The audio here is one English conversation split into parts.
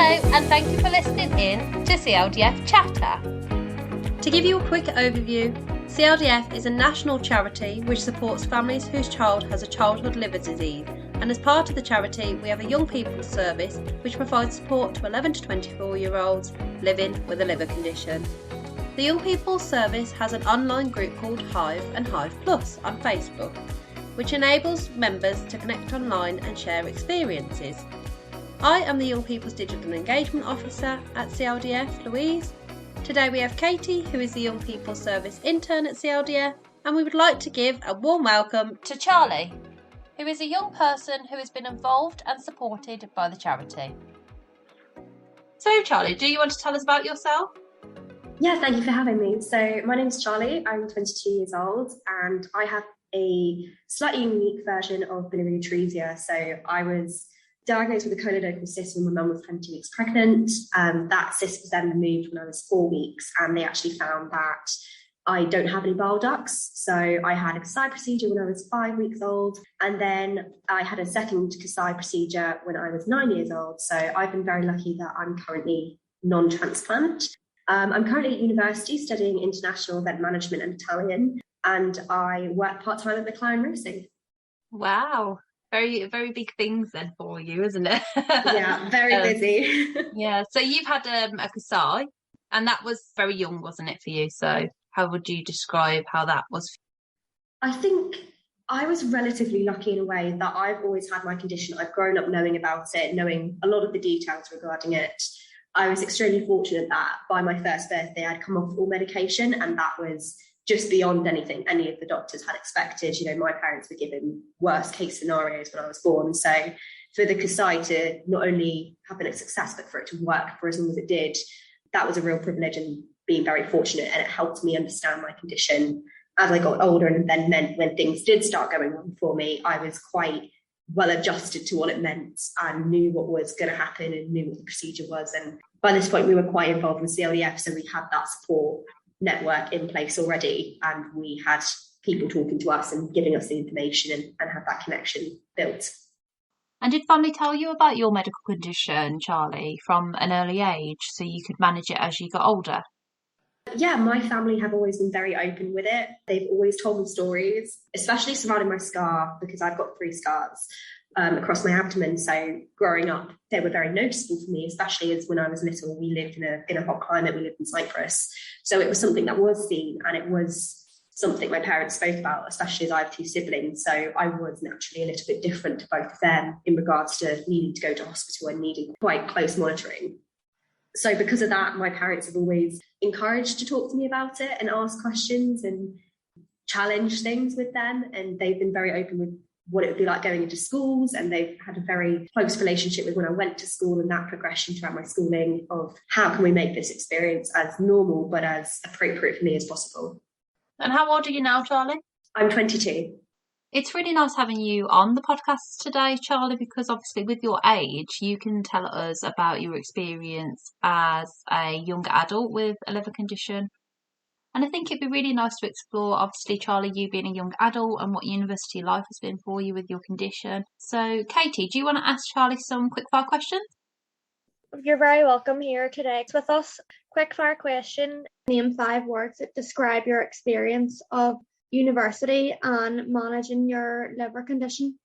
Hello, and thank you for listening in to CLDF Chatter. To give you a quick overview, CLDF is a national charity which supports families whose child has a childhood liver disease, and as part of the charity we have a young people service which provides support to 11 to 24-year-olds living with a liver condition. The Young People Service has an online group called Hive and Hive Plus on Facebook, which enables members to connect online and share experiences. I am the Young People's Digital Engagement Officer at CLDF, Louise. Today we have Katie, who is the Young People Service intern at CLDF, and we would like to give a warm welcome To Charley, who is a young person who has been involved and supported by the charity. So Charley, do you want to tell us about yourself? Yeah, thank you for having me. So my name is Charley, I'm 22 years old, and I have a slightly unique version of Biliary Atresia. So I was diagnosed with a choledochal cyst when my mum was 20 weeks pregnant. That cyst was then removed when I was 4 weeks, and they actually found that I don't have any bile ducts. So I had a Kasai procedure when I was 5 weeks old, and then I had a second Kasai procedure when I was 9 years old. So I've been very lucky that I'm currently non-transplant. I'm currently at university studying international event management and Italian, and I work part-time at McLaren Racing. Wow. Very big things then for you, isn't it? Yeah, very busy. Yeah, so you've had a Kasai, and that was very young, wasn't it, for you? So how would you describe how that was? I think I was relatively lucky in a way that I've always had my condition. I've grown up knowing about it, knowing a lot of the details regarding it. I was extremely fortunate that by my first birthday, I'd come off all medication, and that was just beyond anything any of the doctors had expected. You know, my parents were given worst case scenarios when I was born. So for the Kasai to not only have been a success, but for it to work for as long as it did, that was a real privilege and being very fortunate. And it helped me understand my condition as I got older, and then meant when things did start going wrong for me, I was quite well adjusted to what it meant and knew what was going to happen and knew what the procedure was. And by this point, we were quite involved with CLDF, so we had that support network in place already, and we had people talking to us and giving us the information and had that connection built. And did family tell you about your medical condition, Charley, from an early age so you could manage it as you got older? Yeah, my family have always been very open with it. They've always told me stories, especially surrounding my scar, because I've got 3 scars across my abdomen. So growing up, they were very noticeable for me, especially as when I was little, we lived in a hot climate, we lived in Cyprus. So it was something that was seen, and it was something my parents spoke about, especially as I have 2 siblings. So I was naturally a little bit different to both of them in regards to needing to go to hospital and needing quite close monitoring. So because of that, my parents have always encouraged to talk to me about it and ask questions and challenge things with them. And they've been very open with what it would be like going into schools, and they've had a very close relationship with when I went to school and that progression throughout my schooling of how can we make this experience as normal but as appropriate for me as possible. And how old are you now, Charley? I'm 22. It's really nice having you on the podcast today, Charley, because obviously with your age, you can tell us about your experience as a young adult with a liver condition. And I think it'd be really nice to explore, obviously, Charley, you being a young adult and what university life has been for you with your condition. So, Katie, do you want to ask Charley some quickfire questions? You're very welcome here today with us. Quickfire question. Name 5 words that describe your experience of university and managing your liver condition.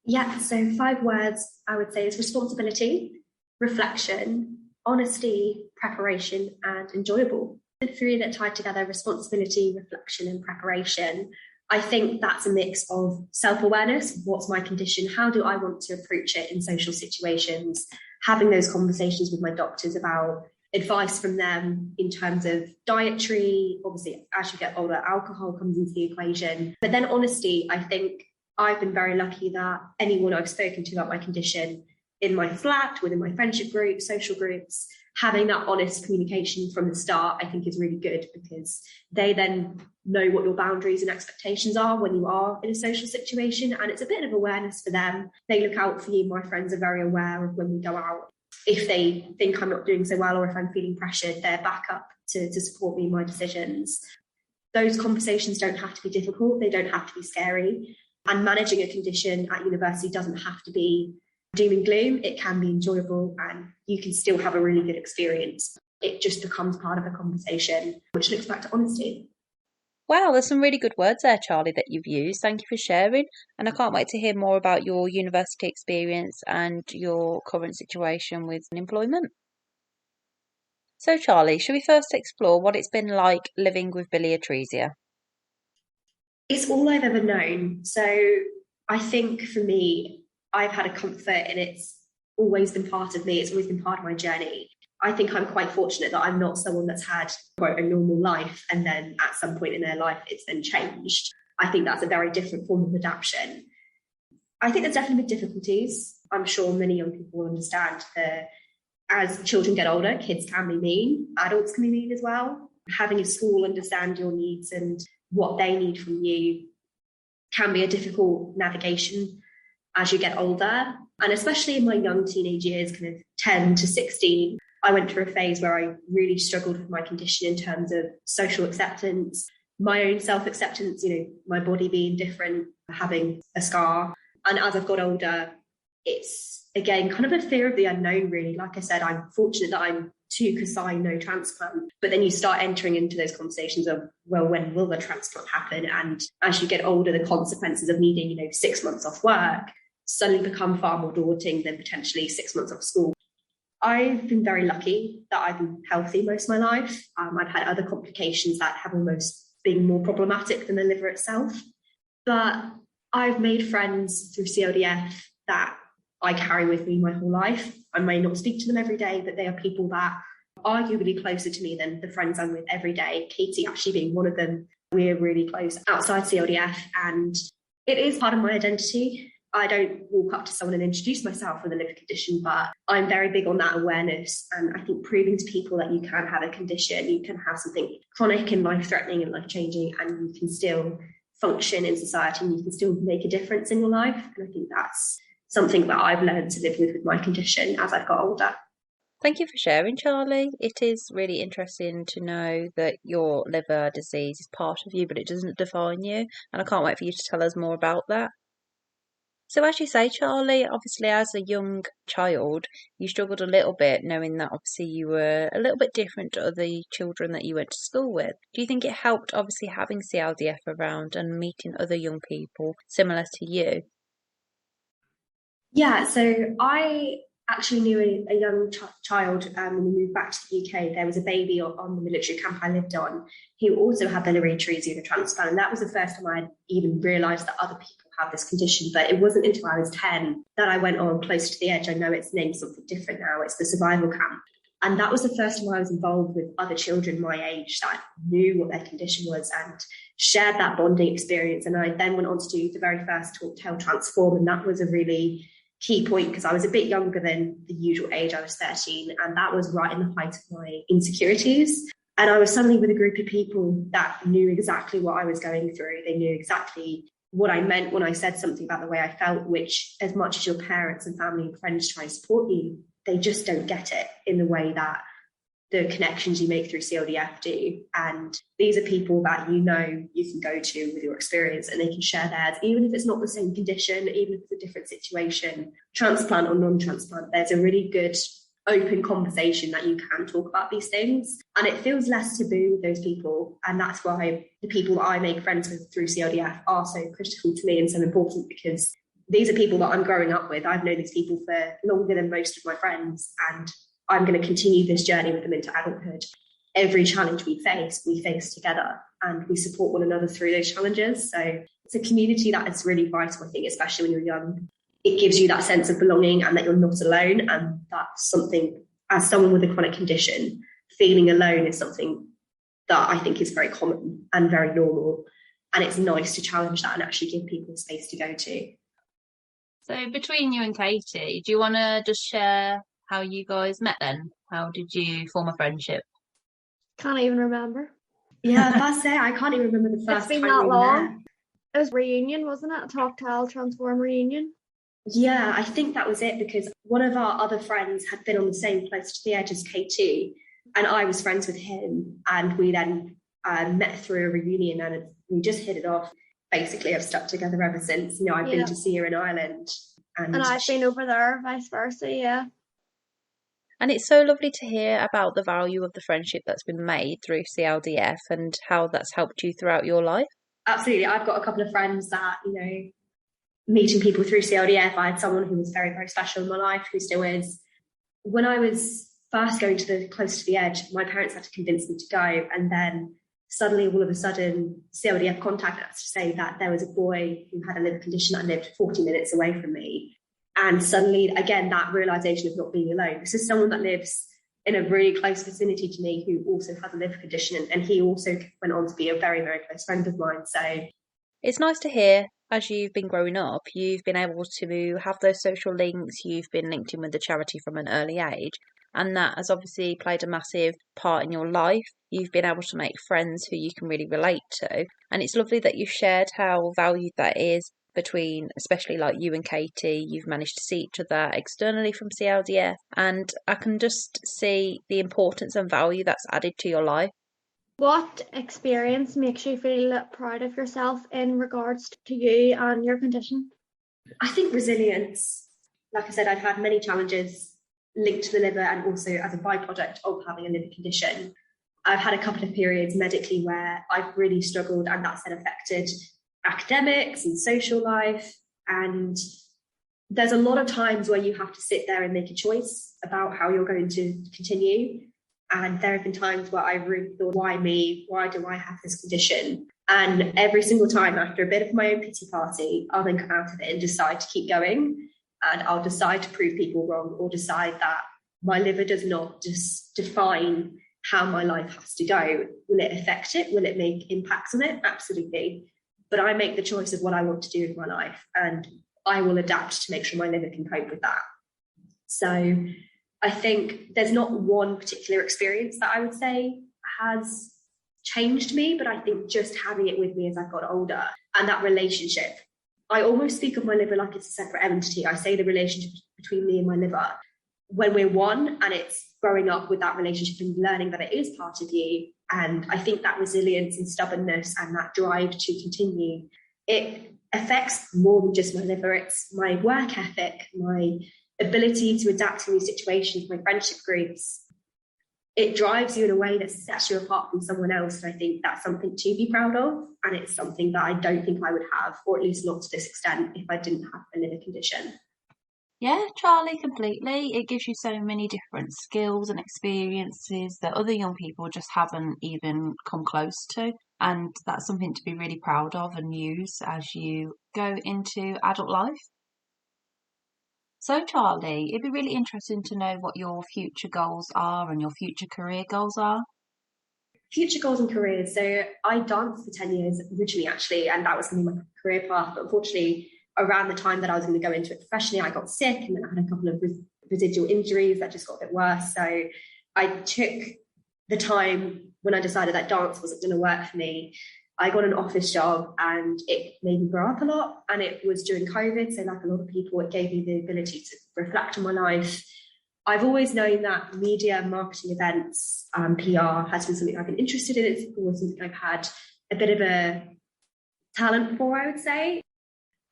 Yeah, so 5 words I would say is responsibility, reflection, honesty, preparation, and enjoyable. The 3 that tie together: responsibility, reflection, and preparation. I think that's a mix of self-awareness. What's my condition? How do I want to approach it in social situations? Having those conversations with my doctors about advice from them in terms of dietary. Obviously, as you get older, alcohol comes into the equation. But then honesty, I think I've been very lucky that anyone I've spoken to about my condition in my flat, within my friendship group, social groups, having that honest communication from the start, I think is really good, because they then know what your boundaries and expectations are when you are in a social situation. And it's a bit of awareness for them. They look out for you. My friends are very aware of when we go out. If they think I'm not doing so well, or if I'm feeling pressured, they're back up to support me in my decisions. Those conversations don't have to be difficult. They don't have to be scary. And managing a condition at university doesn't have to be doom and gloom. It can be enjoyable and you can still have a really good experience. It just becomes part of a conversation, which looks back to honesty. Wow, there's some really good words there, Charlie, that you've used. Thank you for sharing. And I can't wait to hear more about your university experience and your current situation with employment. So, Charlie, should we first explore what it's been like living with Biliary Atresia? It's all I've ever known. So I think for me, I've had a comfort and it's always been part of me. It's always been part of my journey. I think I'm quite fortunate that I'm not someone that's had, quote, a normal life and then at some point in their life it's then changed. I think that's a very different form of adaptation. I think there's definitely been difficulties. I'm sure many young people will understand that as children get older, kids can be mean, adults can be mean as well. Having a school understand your needs and what they need from you can be a difficult navigation as you get older. And especially in my young teenage years, kind of 10 to 16, I went through a phase where I really struggled with my condition in terms of social acceptance, my own self-acceptance, my body being different, having a scar. And as I've got older, it's, again, kind of a fear of the unknown, really. Like I said, I'm fortunate that I'm to Kasai, no transplant. But then you start entering into those conversations of, well, when will the transplant happen? And as you get older, the consequences of needing, 6 months off work suddenly become far more daunting than potentially 6 months off school. I've been very lucky that I've been healthy most of my life. I've had other complications that have almost been more problematic than the liver itself. But I've made friends through CLDF that I carry with me my whole life. I may not speak to them every day, but they are people that are arguably closer to me than the friends I'm with every day. Katie actually being one of them. We're really close outside CLDF and it is part of my identity. I don't walk up to someone and introduce myself with a liver condition, but I'm very big on that awareness. And I think proving to people that you can have a condition, you can have something chronic and life-threatening and life-changing, and you can still function in society and you can still make a difference in your life. And I think that's something that I've learned to live with my condition as I've got older. Thank you for sharing, Charlie. It is really interesting to know that your liver disease is part of you, but it doesn't define you. And I can't wait for you to tell us more about that. So as you say, Charlie, obviously as a young child, you struggled a little bit knowing that obviously you were a little bit different to other children that you went to school with. Do you think it helped obviously having CLDF around and meeting other young people similar to you? Yeah, so I actually knew a young child when we moved back to the UK. There was a baby on the military camp I lived on who also had biliary atresia, the transplant. And that was the first time I'd even realised that other people have this condition. But it wasn't until I was 10 that I went on Close to the Edge. I know it's named something different now. It's the survival camp. And that was the first time I was involved with other children my age that knew what their condition was and shared that bonding experience. And I then went on to do the very first Talk, Tell, Transform. And that was a really key point because I was a bit younger than the usual age. I was 13, and that was right in the height of my insecurities. And I was suddenly with a group of people that knew exactly what I was going through. They knew exactly what I meant when I said something about the way I felt, which as much as your parents and family and friends try and support you, they just don't get it in the way that the connections you make through CLDF do. And these are people that you can go to with your experience and they can share theirs, even if it's not the same condition, even if it's a different situation, transplant or non-transplant. There's a really good open conversation that you can talk about these things. And it feels less taboo with those people. And that's why the people that I make friends with through CLDF are so critical to me and so important, because these are people that I'm growing up with. I've known these people for longer than most of my friends, and I'm going to continue this journey with them into adulthood. Every challenge we face together, and we support one another through those challenges. So it's a community that is really vital, I think, especially when you're young. It gives you that sense of belonging and that you're not alone. And that's something, as someone with a chronic condition, feeling alone is something that I think is very common and very normal. And it's nice to challenge that and actually give people space to go to. So between you and Katie, do you want to just share how you guys met then? How did you form a friendship? Can't even remember. Yeah, that's it. I can't even remember the first time we met. It was reunion, wasn't it? A Talk, Tell, Transform reunion. Yeah, I think that was it, because one of our other friends had been on the same Close to the Edge as Katie, and I was friends with him, and we then met through a reunion and we just hit it off. Basically, I've stuck together ever since. I've been to see her in Ireland And I've been over there, vice versa, yeah. And it's so lovely to hear about the value of the friendship that's been made through CLDF and how that's helped you throughout your life. Absolutely. I've got a couple of friends that, meeting people through CLDF, I had someone who was very, very special in my life, who still is. When I was first going close to the edge, my parents had to convince me to go. And then suddenly, all of a sudden, CLDF contacted us to say that there was a boy who had a liver condition that lived 40 minutes away from me. And suddenly, again, that realization of not being alone. This is someone that lives in a really close vicinity to me who also has a liver condition. And he also went on to be a very, very close friend of mine. So it's nice to hear, as you've been growing up, you've been able to have those social links, you've been linked in with the charity from an early age. And that has obviously played a massive part in your life. You've been able to make friends who you can really relate to. And it's lovely that you've shared how valued that is between, especially like you and Katie. You've managed to see each other externally from CLDF. And I can just see the importance and value that's added to your life. What experience makes you feel proud of yourself in regards to you and your condition? I think resilience. Like I said, I've had many challenges linked to the liver and also as a byproduct of having a liver condition. I've had a couple of periods medically where I've really struggled, and that's then affected academics and social life. And there's a lot of times where you have to sit there and make a choice about how you're going to continue. And there have been times where I really thought, why me? Why do I have this condition? And every single time, after a bit of my own pity party, I'll then come out of it and decide to keep going. And I'll decide to prove people wrong, or decide that my liver does not just define how my life has to go. Will it affect it? Will it make impacts on it? Absolutely. But I make the choice of what I want to do in my life, and I will adapt to make sure my liver can cope with that. So I think there's not one particular experience that I would say has changed me, but I think just having it with me as I've got older, and that relationship. I almost speak of my liver like it's a separate entity. I say the relationship between me and my liver. When we're one, and it's growing up with that relationship and learning that it is part of you. And I think that resilience and stubbornness and that drive to continue, it affects more than just my liver. It's my work ethic, my ability to adapt to new situations, my friendship groups. It drives you in a way that sets you apart from someone else. And I think that's something to be proud of. And it's something that I don't think I would have, or at least not to this extent, if I didn't have a liver condition. Yeah, Charley, completely. It gives you so many different skills and experiences that other young people just haven't even come close to. And that's something to be really proud of and use as you go into adult life. So, Charley, it'd be really interesting to know what your future goals are and your future career goals are. Future goals and careers. So I danced for 10 years originally, actually, and that was going to be my career path. But unfortunately, around the time that I was going to go into it professionally, I got sick, and then I had a couple of residual injuries that just got a bit worse. So I took the time when I decided that dance wasn't going to work for me. I got an office job, and it made me grow up a lot. And it was during COVID. So like a lot of people, it gave me the ability to reflect on my life. I've always known that media, marketing, events, PR has been something I've been interested in. It's always something I've had a bit of a talent for, I would say.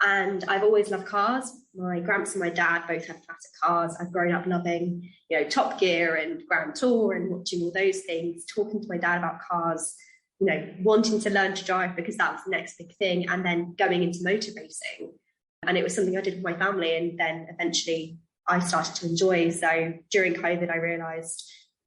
And I've always loved cars. My gramps and my dad both have classic cars. I've grown up loving, Top Gear and Grand Tour and watching all those things, talking to my dad about cars, wanting to learn to drive because that was the next big thing, and then going into motor racing. And it was something I did with my family, and then eventually I started to enjoy. So during COVID, I realised,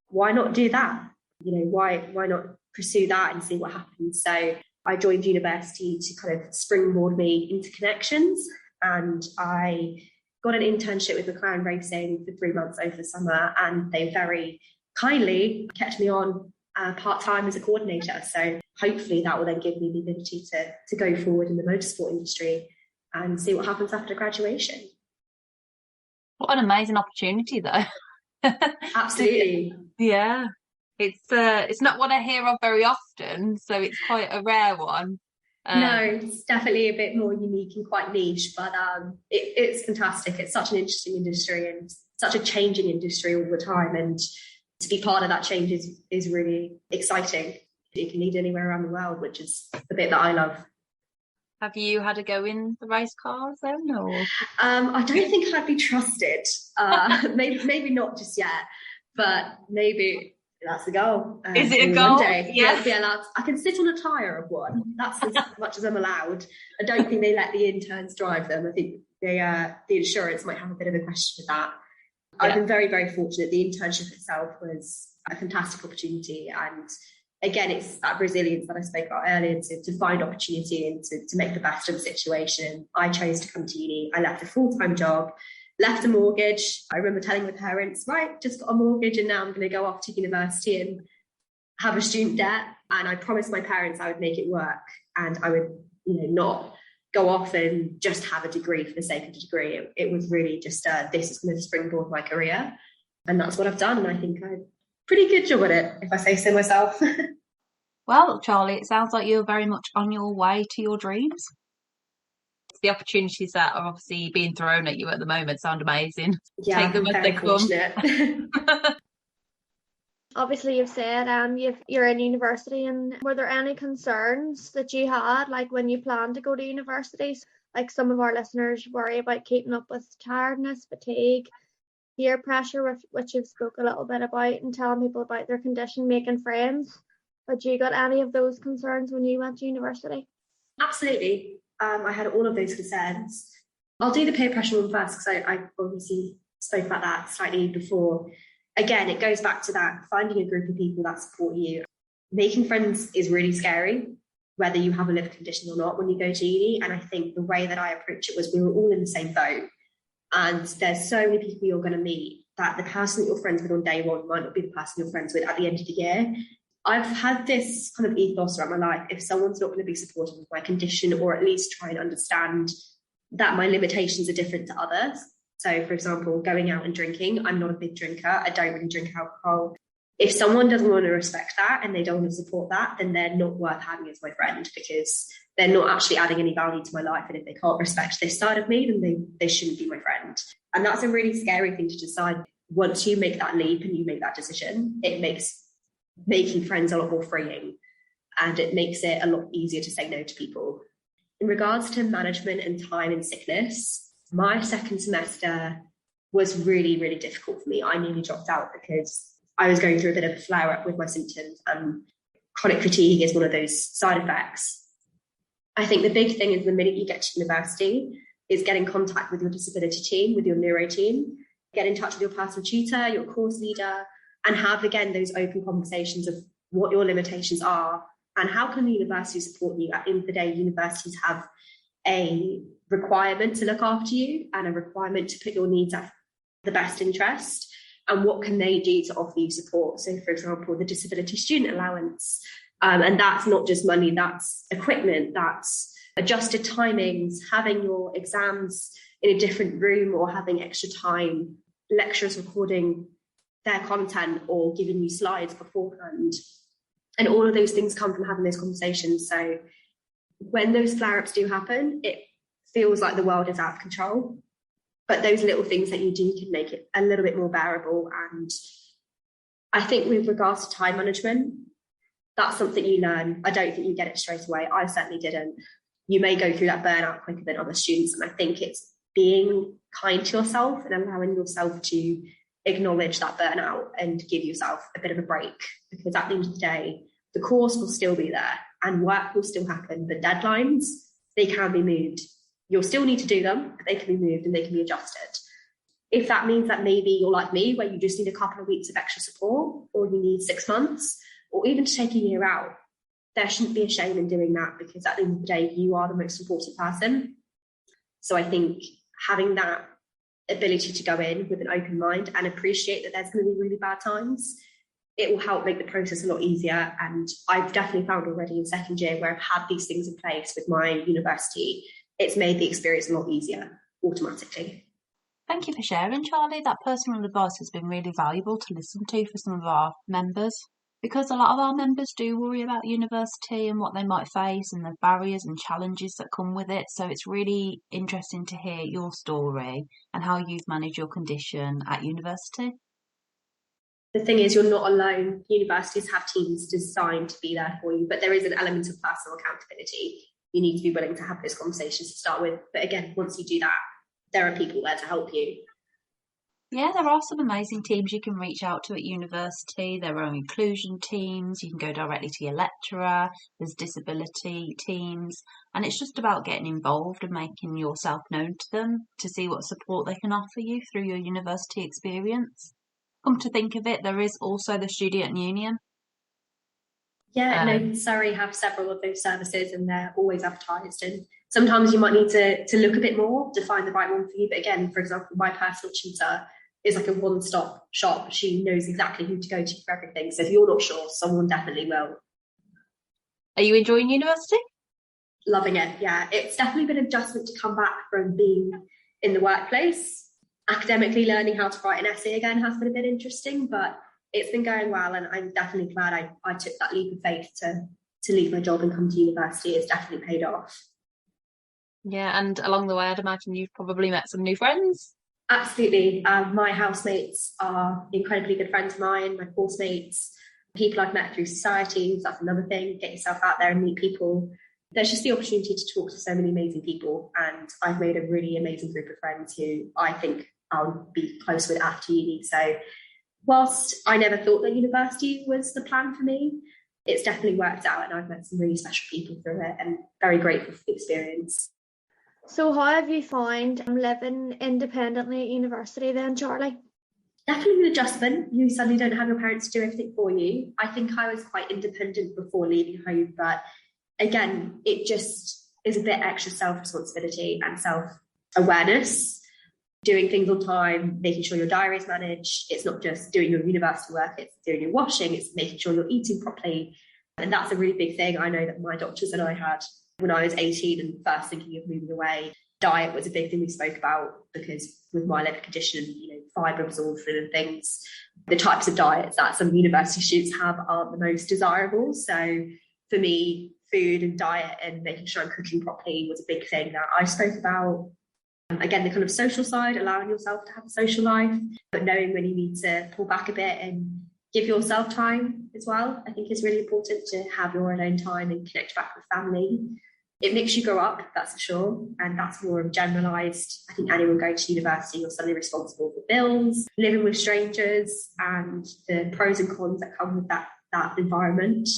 why not do that? Why not pursue that and see what happens? So I joined university to kind of springboard me into connections, and I got an internship with McLaren Racing for 3 months over the summer, and they very kindly kept me on part-time as a coordinator. So hopefully that will then give me the ability to go forward in the motorsport industry and see what happens after graduation. What an amazing opportunity, though. Absolutely. Yeah. It's not what I hear of very often, so it's quite a rare one. No, it's definitely a bit more unique and quite niche, but it's fantastic. It's such an interesting industry and such a changing industry all the time, and to be part of that change is really exciting. You can lead anywhere around the world, which is the bit that I love. Have you had a go in the race cars then, or? I don't think I'd be trusted. Maybe not just yet, but maybe that's the goal. Is it a maybe goal? One day, Yes. be allowed. I can sit on a tyre of one. That's as much as I'm allowed. I don't think they let the interns drive them. I think the insurance might have a bit of a question with that. Yeah. I've been very, very fortunate. The internship itself was a fantastic opportunity, and again, it's that resilience that I spoke about earlier to find opportunity and to make the best of the situation. I chose to come to uni. I left a full-time job, left a mortgage. I remember telling my parents, right, just got a mortgage and now I'm going to go off to university and have a student debt. And I promised my parents I would make it work and I would, not go off and just have a degree for the sake of a degree. It was really just, this is going to springboard my career. And that's what I've done. And I think I did a pretty good job at it, if I say so myself. Well, Charley, it sounds like you're very much on your way to your dreams. The opportunities that are obviously being thrown at you at the moment sound amazing. Yeah, take them as they come. Obviously, you've said you're in university, and were there any concerns that you had, like when you planned to go to university? Like some of our listeners worry about keeping up with tiredness, fatigue, peer pressure, which you've spoke a little bit about, and telling people about their condition, making friends. But you got any of those concerns when you went to university? Absolutely. I had all of those concerns. I'll do the peer pressure one first because I obviously spoke about that slightly before. Again, it goes back to that finding a group of people that support you. Making friends is really scary, whether you have a liver condition or not when you go to uni. And I think the way that I approached it was we were all in the same boat. And there's so many people you're going to meet that the person that you're friends with on day one might not be the person you're friends with at the end of the year. I've had this kind of ethos throughout my life. If someone's not going to be supportive of my condition, or at least try and understand that my limitations are different to others. So, for example, going out and drinking, I'm not a big drinker. I don't really drink alcohol. If someone doesn't want to respect that and they don't want to support that, then they're not worth having as my friend because they're not actually adding any value to my life. And if they can't respect this side of me, then they shouldn't be my friend. And that's a really scary thing to decide. Once you make that leap and you make that decision, it makes making friends a lot more freeing, and it makes it a lot easier to say no to people. In regards to management and time and sickness, my second semester was really, really difficult for me. I nearly dropped out because I was going through a bit of a flare-up with my symptoms, and chronic fatigue is one of those side effects. I think the big thing is the minute you get to university is get in contact with your disability team, with your neuro team, get in touch with your personal tutor, your course leader, and have, again, those open conversations of what your limitations are and how can the university support you. At the end of the day, universities have a requirement to look after you and a requirement to put your needs at the best interest. And what can they do to offer you support? So, for example, the disability student allowance. And that's not just money, that's equipment, that's adjusted timings, having your exams in a different room or having extra time, lecturers recording their content or giving you slides beforehand. And all of those things come from having those conversations. So when those flare-ups do happen, it feels like the world is out of control. But those little things that you do can make it a little bit more bearable. And I think with regards to time management, that's something you learn. I don't think you get it straight away. I certainly didn't. You may go through that burnout quicker than other students. And I think it's being kind to yourself and allowing yourself to acknowledge that burnout and give yourself a bit of a break, because at the end of the day, the course will still be there and work will still happen. The deadlines, they can be moved. You'll still need to do them, but they can be moved and they can be adjusted. If that means that maybe you're like me, where you just need a couple of weeks of extra support, or you need 6 months, or even to take a year out, there shouldn't be a shame in doing that, because at the end of the day, you are the most important person. So I think having that ability to go in with an open mind and appreciate that there's going to be really bad times, it will help make the process a lot easier. And I've definitely found already in second year, where I've had these things in place with my university, it's made the experience a lot easier automatically. Thank you for sharing, Charley. That personal advice has been really valuable to listen to for some of our members, because a lot of our members do worry about university and what they might face and the barriers and challenges that come with it. So it's really interesting to hear your story and how you've managed your condition at university. The thing is, you're not alone. Universities have teams designed to be there for you, but there is an element of personal accountability. you need to be willing to have those conversations to start with. But again, once you do that, there are people there to help you. Yeah, there are some amazing teams you can reach out to at university. There are inclusion teams. You can go directly to your lecturer. There's disability teams. And it's just about getting involved and making yourself known to them to see what support they can offer you through your university experience. Come to think of it, there is also the Student Union. Yeah, no, Surrey have several of those services and they're always advertised. And sometimes you might need to look a bit more to find the right one for you. But again, for example, my personal tutor is like a one-stop shop. She knows exactly who to go to for everything. So if you're not sure, someone definitely will. Are you enjoying university? Loving it, yeah. It's definitely been an adjustment to come back from being in the workplace. Academically learning how to write an essay again has been a bit interesting, but it's been going well, and I'm definitely glad I took that leap of faith to leave my job and come to university. It's definitely paid off. Yeah, and along the way, I'd imagine you've probably met some new friends. Absolutely. My housemates are incredibly good friends of mine, my course mates, people I've met through societies. That's another thing. Get yourself out there and meet people. There's just the opportunity to talk to so many amazing people, and I've made a really amazing group of friends who I think I'll be close with after uni. So whilst I never thought that university was the plan for me, it's definitely worked out, and I've met some really special people through it and very grateful for the experience. So how have you found living independently at university then, Charley? Definitely an adjustment. You suddenly don't have your parents to do everything for you. I think I was quite independent before leaving home, but again, it just is a bit extra self-responsibility and self-awareness. Doing things on time, making sure your diary is managed. It's not just doing your university work, it's doing your washing, it's making sure you're eating properly. And that's a really big thing. I know that my doctors and I had when I was 18 and first thinking of moving away. Diet was a big thing we spoke about, because with my liver condition, fibre absorption and things, the types of diets that some university students have aren't the most desirable. So for me, food and diet and making sure I'm cooking properly was a big thing that I spoke about. Again, the kind of social side, allowing yourself to have a social life, but knowing when you need to pull back a bit and give yourself time as well, I think is really important, to have your alone time and connect back with family. It makes you grow up, that's for sure, and that's more of generalised. I think anyone going to university, you're suddenly responsible for bills, living with strangers, and the pros and cons that come with that environment,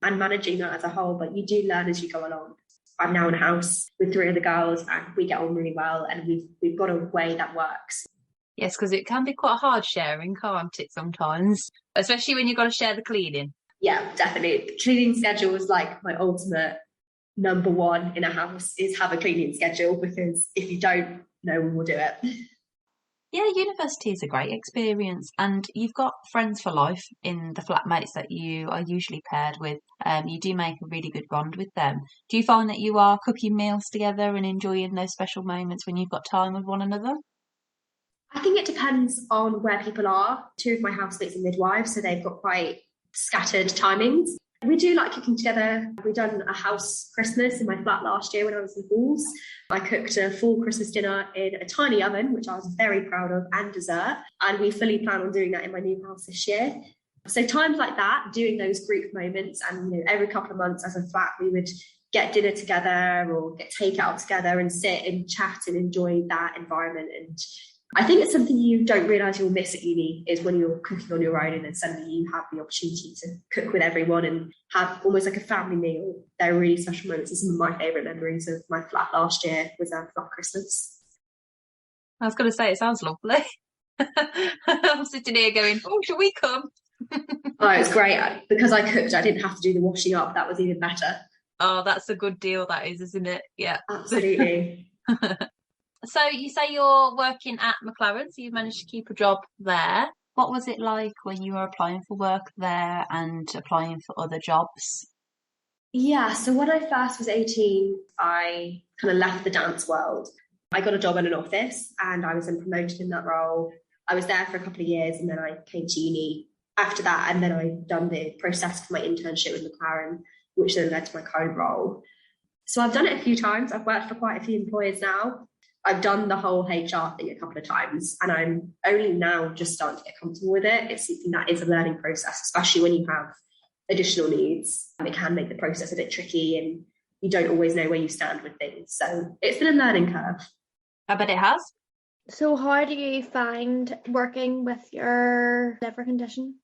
and managing that as a whole. But you do learn as you go along. I'm now in a house with 3 other girls, and we get on really well, and we've got a way that works. Yes, because it can be quite hard sharing, can't it, sometimes? Especially when you've got to share the cleaning. Yeah, definitely. The cleaning schedule is like my ultimate number one in a house, is have a cleaning schedule, because if you don't, no one will do it. Yeah, university is a great experience, and you've got friends for life in the flatmates that you are usually paired with. You do make a really good bond with them. Do you find that you are cooking meals together and enjoying those special moments when you've got time with one another? I think it depends on where people are. 2 of my housemates are midwives, so they've got quite scattered timings. We do like cooking together. We've done a house Christmas in my flat last year when I was in Halls. I cooked a full Christmas dinner in a tiny oven, which I was very proud of, and dessert. And we fully plan on doing that in my new house this year. So times like that, doing those group moments, and every couple of months as a flat, we would get dinner together or get takeout together and sit and chat and enjoy that environment. And I think it's something you don't realise you'll miss at uni, is when you're cooking on your own and then suddenly you have the opportunity to cook with everyone and have almost like a family meal. They're really special moments. And some of my favourite memories of my flat last year was our flat Christmas. I was going to say, it sounds lovely. I'm sitting here going, oh, shall we come? Oh, it was great. Because I cooked, I didn't have to do the washing up. That was even better. Oh, that's a good deal, that is, isn't it? Yeah. Absolutely. So you say you're working at McLaren, so you've managed to keep a job there. What was it like when you were applying for work there and applying for other jobs? Yeah, so when I first was 18, I kind of left the dance world. I got a job in an office and I was then promoted in that role. I was there for a couple of years and then I came to uni after that, and then I've done the process for my internship with McLaren, which then led to my current role. So I've done it a few times. I've worked for quite a few employers now. I've done the whole HR thing a couple of times, and I'm only now just starting to get comfortable with it. It's something that is a learning process, especially when you have additional needs. It can make the process a bit tricky, and you don't always know where you stand with things. So it's been a learning curve. I bet it has. So how do you find working with your liver condition?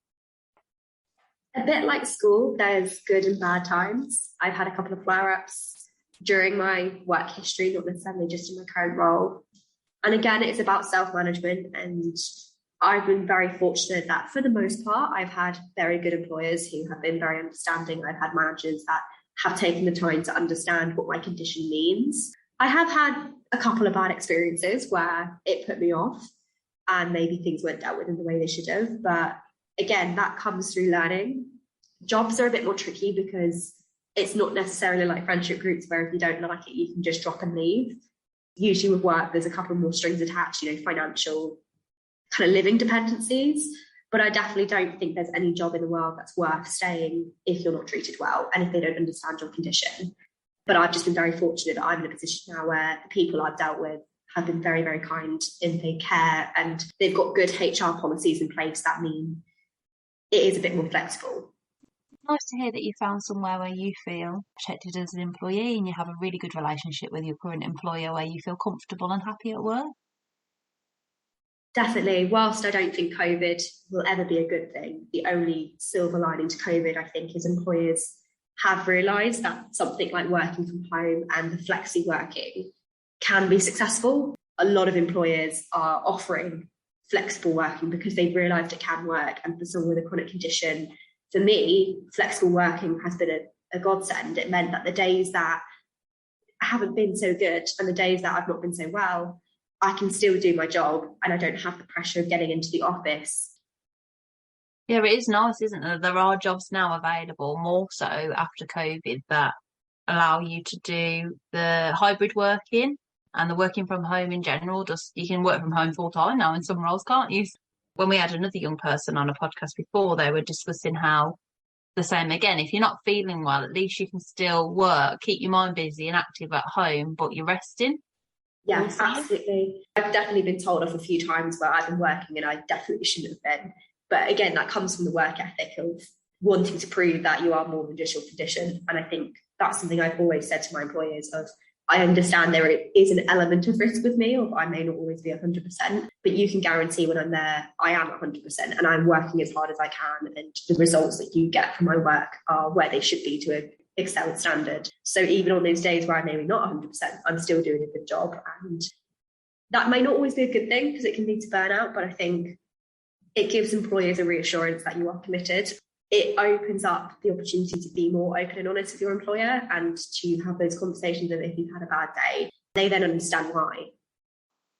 A bit like school, there's good and bad times. I've had a couple of flare-ups during my work history, not necessarily just in my current role. And again, it's about self-management, and I've been very fortunate that for the most part, I've had very good employers who have been very understanding. I've had managers that have taken the time to understand what my condition means. I have had a couple of bad experiences where it put me off and maybe things weren't dealt with in the way they should have. But again, that comes through learning. Jobs are a bit more tricky because it's not necessarily like friendship groups where if you don't like it, you can just drop and leave. Usually with work, there's a couple more strings attached, financial kind of living dependencies. But I definitely don't think there's any job in the world that's worth staying if you're not treated well and if they don't understand your condition. But I've just been very fortunate that I'm in a position now where the people I've dealt with have been very, very kind and they care, and they've got good HR policies in place that mean it is a bit more flexible. Nice to hear that you found somewhere where you feel protected as an employee and you have a really good relationship with your current employer where you feel comfortable and happy at work. Definitely. Whilst I don't think COVID will ever be a good thing, the only silver lining to COVID, I think, is employers have realised that something like working from home and the flexi working can be successful. A lot of employers are offering flexible working because they've realised it can work. And for someone with a chronic condition, for me, flexible working has been a godsend. It meant that the days that haven't been so good and the days that I've not been so well, I can still do my job and I don't have the pressure of getting into the office. Yeah, it is nice, isn't it? There are jobs now available, more so after COVID, that allow you to do the hybrid working and the working from home in general. Just you can work from home full time now in some roles, can't you? When we had another young person on a podcast before, they were discussing how the same again, if you're not feeling well, at least you can still work, keep your mind busy and active at home, but you're resting. Yeah, Also. absolutely. I've definitely been told off a few times where I've been working and I definitely shouldn't have been. But again, that comes from the work ethic of wanting to prove that you are more than just your condition. And I think that's something I've always said to my employers of, I understand there is an element of risk with me, of I may not always be 100%, but you can guarantee when I'm there, I am 100% and I'm working as hard as I can. And the results that you get from my work are where they should be to an excellent standard. So even on those days where I'm maybe not 100%, I'm still doing a good job. And that may not always be a good thing because it can lead to burnout, but I think it gives employers a reassurance that you are committed. It opens up the opportunity to be more open and honest with your employer and to have those conversations of if you've had a bad day, they then understand why.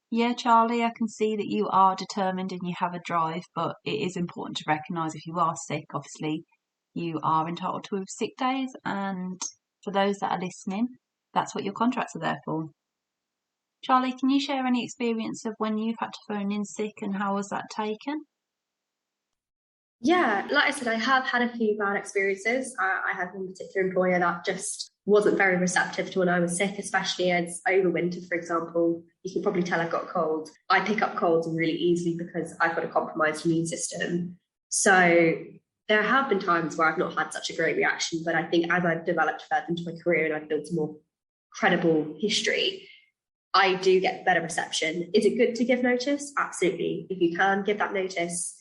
Yeah, Charlie, I can see that you are determined and you have a drive, but it is important to recognise if you are sick, obviously, you are entitled to sick days. And for those that are listening, that's what your contracts are there for. Charlie, can you share any experience of when you've had to phone in sick and how was that taken? Yeah, like I said, I have had a few bad experiences. I had one particular employer that just wasn't very receptive to when I was sick, especially as over winter, for example. You can probably tell I've got a cold. I pick up colds really easily because I've got a compromised immune system. So there have been times where I've not had such a great reaction, but I think as I've developed further into my career and I've built a more credible history, I do get better reception. Is it good to give notice? Absolutely. If you can give that notice,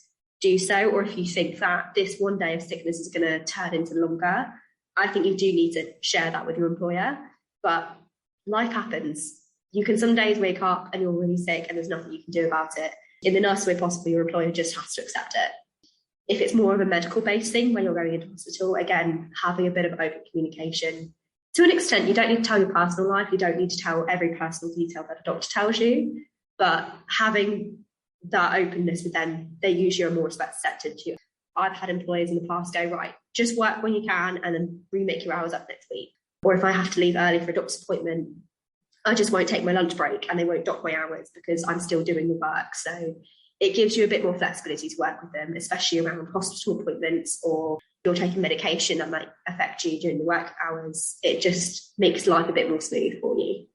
do so. Or if you think that this one day of sickness is going to turn into longer, I think you do need to share that with your employer. But life happens. You can some days wake up and you're really sick and there's nothing you can do about it. In the nicest way possible, your employer just has to accept it. If it's more of a medical based thing when you're going into hospital, again, having a bit of open communication. To an extent, you don't need to tell your personal life. You don't need to tell every personal detail that a doctor tells you. But having that openness with them, they usually are more receptive to you. I've had employers in the past go, right, just work when you can and then remake your hours up next week. Or if I have to leave early for a doctor's appointment, I just won't take my lunch break and they won't dock my hours because I'm still doing the work. So it gives you a bit more flexibility to work with them, especially around hospital appointments or you're taking medication that might affect you during the work hours. It just makes life a bit more smooth for you.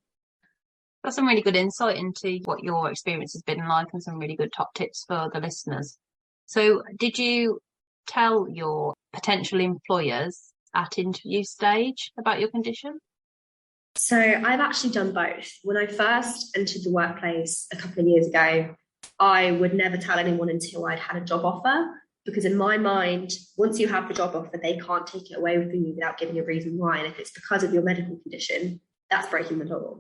That's some really good insight into what your experience has been like and some really good top tips for the listeners. So did you tell your potential employers at interview stage about your condition? So I've actually done both. When I first entered the workplace a couple of years ago, I would never tell anyone until I'd had a job offer, because in my mind, once you have the job offer, they can't take it away from you without giving a reason why. And if it's because of your medical condition, that's breaking the law.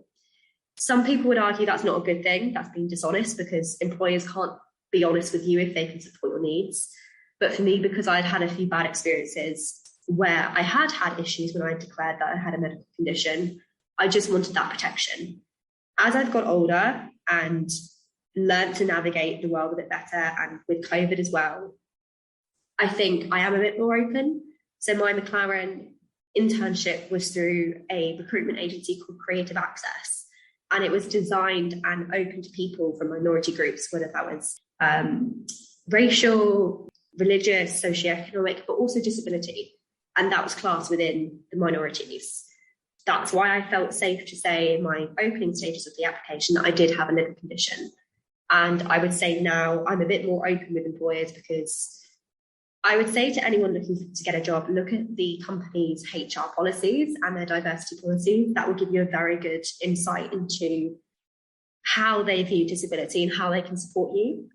Some people would argue that's not a good thing. That's being dishonest, because employers can't be honest with you if they can support your needs. But for me, because I'd had a few bad experiences where I had issues when I declared that I had a medical condition, I just wanted that protection. As I've got older and learned to navigate the world a bit better, and with COVID as well, I think I am a bit more open. So my McLaren internship was through a recruitment agency called Creative Access, and it was designed and open to people from minority groups, whether that was racial, religious, socioeconomic, but also disability. And that was classed within the minorities. That's why I felt safe to say in my opening stages of the application that I did have a liver condition. And I would say now I'm a bit more open with employers, because I would say to anyone looking to get a job, look at the company's HR policies and their diversity policies. That will give you a very good insight into how they view disability and how they can support you.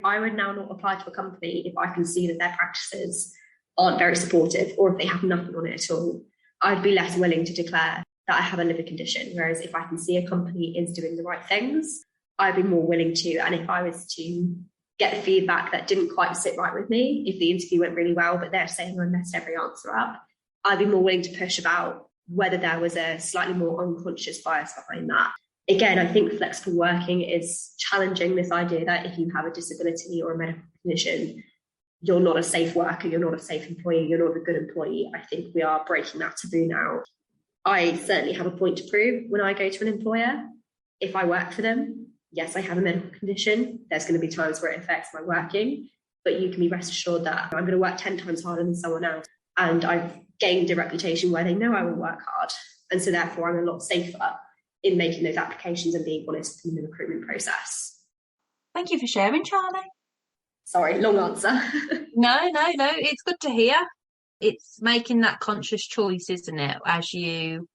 I would now not apply to a company if I can see that their practices aren't very supportive, or if they have nothing on it at all. I'd be less willing to declare that I have a liver condition. Whereas if I can see a company is doing the right things, I'd be more willing to. And if I was to get feedback that didn't quite sit right with me, if the interview went really well, but they're saying I messed every answer up, I'd be more willing to push about whether there was a slightly more unconscious bias behind that. Again, I think flexible working is challenging this idea that if you have a disability or a medical condition, you're not a safe worker, you're not a safe employee, you're not a good employee. I think we are breaking that taboo now. I certainly have a point to prove when I go to an employer. If I work for them, yes, I have a medical condition. There's going to be times where it affects my working, but you can be rest assured that I'm going to work 10 times harder than someone else. And I've gained a reputation where they know I will work hard. And so therefore I'm a lot safer in making those applications and being honest in the recruitment process. Thank you for sharing, Charley. Sorry, long answer. No, it's good to hear. It's making that conscious choice, isn't it, as you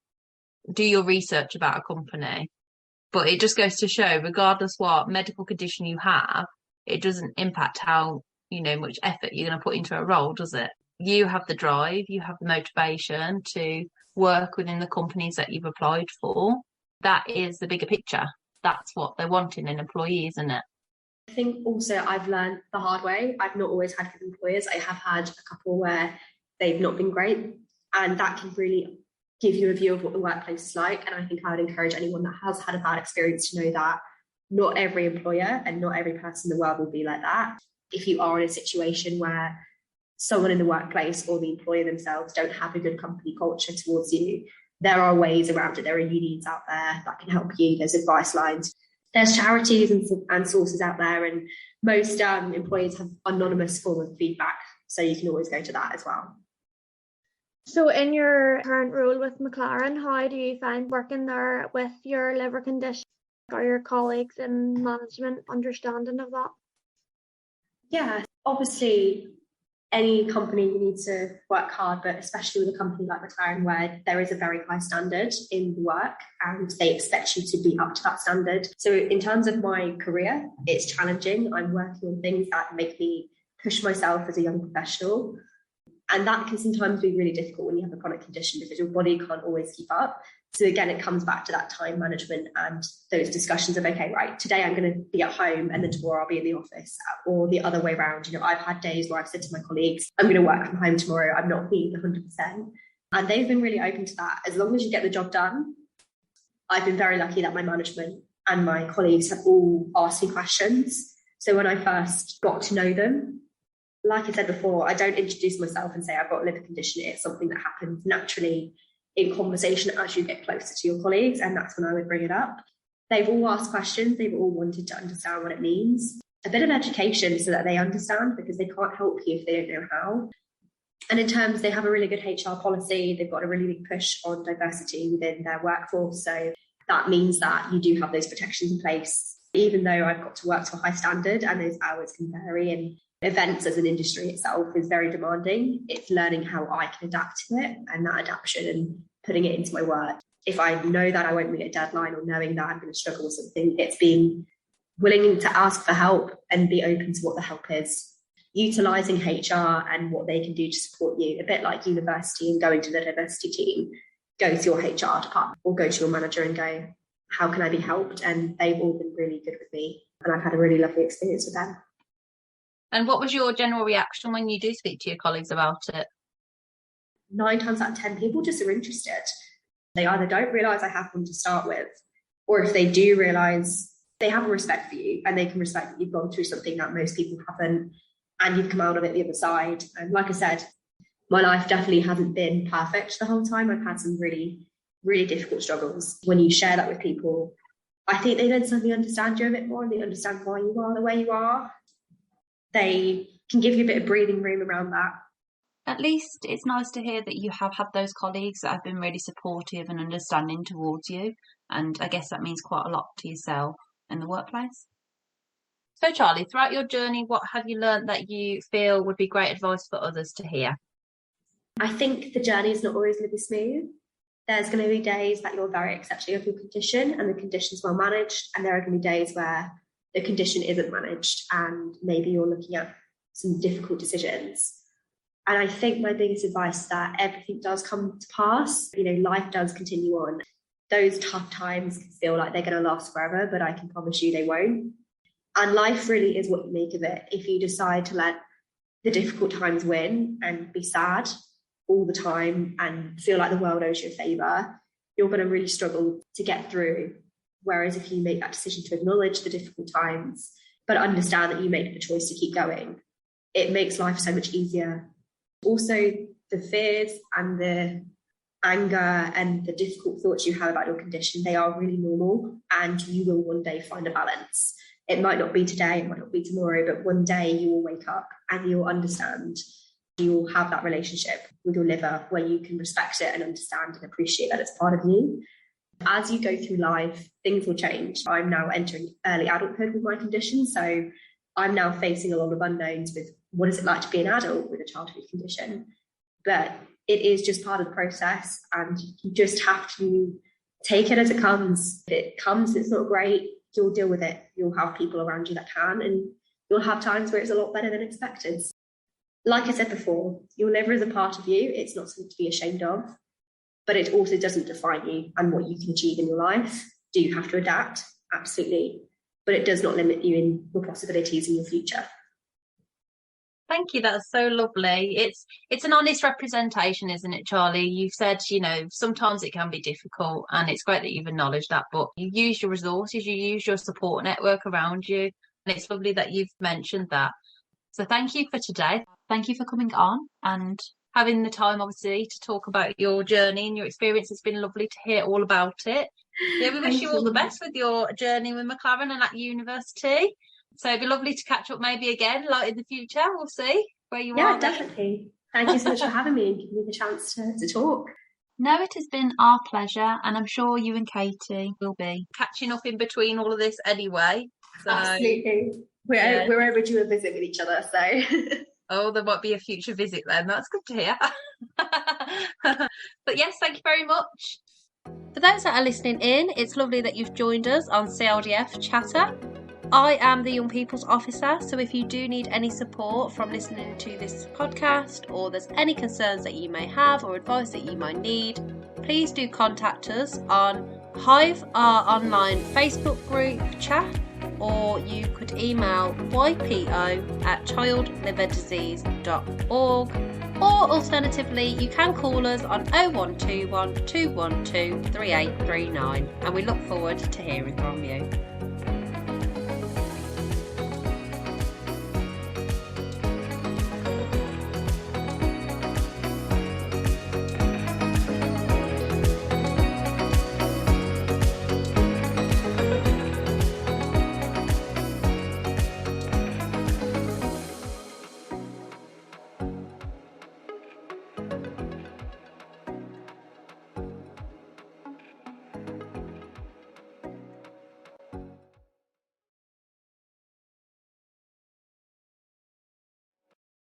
do your research about a company. But it just goes to show, regardless what medical condition you have, it doesn't impact how, much effort you're going to put into a role, does it? You have the drive, you have the motivation to work within the companies that you've applied for. That is the bigger picture. That's what they're wanting in an employee, isn't it? I think also I've learned the hard way. I've not always had good employers. I have had a couple where they've not been great, and that can really give you a view of what the workplace is like. And I think I would encourage anyone that has had a bad experience to know that not every employer and not every person in the world will be like that. If you are in a situation where someone in the workplace or the employer themselves don't have a good company culture towards you, there are ways around it. There are unions out there that can help you. There's advice lines. There's charities and sources out there, and most employees have anonymous form of feedback, so you can always go to that as well. So in your current role with McLaren, how do you find working there with your liver condition? Are your colleagues in management understanding of that? Yeah, obviously any company you need to work hard, but especially with a company like McLaren where there is a very high standard in the work and they expect you to be up to that standard. So in terms of my career, it's challenging. I'm working on things that make me push myself as a young professional. And that can sometimes be really difficult when you have a chronic condition because your body can't always keep up. So again, it comes back to that time management and those discussions of, okay, right, today I'm going to be at home and then tomorrow I'll be in the office, or the other way around. I've had days where I've said to my colleagues, I'm going to work from home tomorrow. I'm not being 100%. And they've been really open to that. As long as you get the job done, I've been very lucky that my management and my colleagues have all asked me questions. So when I first got to know them, like I said before, I don't introduce myself and say I've got a liver condition. It's something that happens naturally in conversation as you get closer to your colleagues, and that's when I would bring it up. They've all asked questions. They've all wanted to understand what it means. A bit of education so that they understand, because they can't help you if they don't know how. And in terms, they have a really good HR policy. They've got a really big push on diversity within their workforce. So that means that you do have those protections in place, even though I've got to work to a high standard and those hours can vary. And events as an industry itself is very demanding. It's learning how I can adapt to it, and that adaptation and putting it into my work if I know that I won't meet a deadline or knowing that I'm going to struggle with something, it's being willing to ask for help and be open to what the help is. Utilising HR and what they can do to support you, a bit like university and going to the diversity team. Go to your HR department or go to your manager and go, how can I be helped? And they've all been really good with me. And I've had a really lovely experience with them. And what was your general reaction when you do speak to your colleagues about it? 9 times out of 10 people just are interested. They either don't realise I have one to start with, or if they do realise, they have a respect for you and they can respect that you've gone through something that most people haven't and you've come out of it the other side. And like I said, my life definitely hasn't been perfect the whole time. I've had some really, really difficult struggles. When you share that with people, I think they then suddenly understand you a bit more and they understand why you are the way you are. They can give you a bit of breathing room around that. At least it's nice to hear that you have had those colleagues that have been really supportive and understanding towards you. And I guess that means quite a lot to yourself in the workplace. So Charley, throughout your journey, what have you learned that you feel would be great advice for others to hear? I think the journey is not always going to be smooth. There's going to be days that you're very accepting of your condition and the condition's well managed, and there are going to be days where the condition isn't managed and maybe you're looking at some difficult decisions. And I think my biggest advice is that everything does come to pass. Life does continue on. Those tough times can feel like they're going to last forever, but I can promise you they won't. And life really is what you make of it. If you decide to let the difficult times win and be sad all the time and feel like the world owes you a favour, you're going to really struggle to get through. Whereas if you make that decision to acknowledge the difficult times, but understand that you made the choice to keep going, it makes life so much easier. Also, the fears and the anger and the difficult thoughts you have about your condition, they are really normal, and you will one day find a balance. It might not be today, it might not be tomorrow, but one day you will wake up and you'll understand. You will have that relationship with your liver where you can respect it and understand and appreciate that it's part of you. As you go through life, things will change. I'm now entering early adulthood with my condition, so I'm now facing a lot of unknowns with what is it like to be an adult with a childhood condition. But it is just part of the process, and you just have to take it as it comes. If it comes, it's not great, you'll deal with it. You'll have people around you that can, and you'll have times where it's a lot better than expected. Like I said before, your liver is a part of you. It's not something to be ashamed of, but it also doesn't define you and what you can achieve in your life. Do you have to adapt? Absolutely. But it does not limit you in your possibilities in your future. Thank you. That's so lovely. It's an honest representation, isn't it, Charley? You've said, sometimes it can be difficult, and it's great that you've acknowledged that, but you use your resources, you use your support network around you, and it's lovely that you've mentioned that. So thank you for today. Thank you for coming on and having the time, obviously, to talk about your journey and your experience. It's been lovely to hear all about it. Yeah, we wish you all the best with your journey with McLaren and at university. So it'd be lovely to catch up maybe again, like in the future. We'll see where you are. Yeah, definitely. Thank you so much for having me and giving me the chance to talk. No, it has been our pleasure, and I'm sure you and Katie will be catching up in between all of this anyway. So, absolutely. We're overdue a visit with each other, so... Oh, there might be a future visit then. That's good to hear. But yes, thank you very much. For those that are listening in, it's lovely that you've joined us on CLDF Chatter. I am the Young People's Officer, so if you do need any support from listening to this podcast, or there's any concerns that you may have or advice that you might need, please do contact us on Hive, our online Facebook group chat, or you could email ypo@childliverdisease.org, or alternatively you can call us on 0121 212 3839, and we look forward to hearing from you.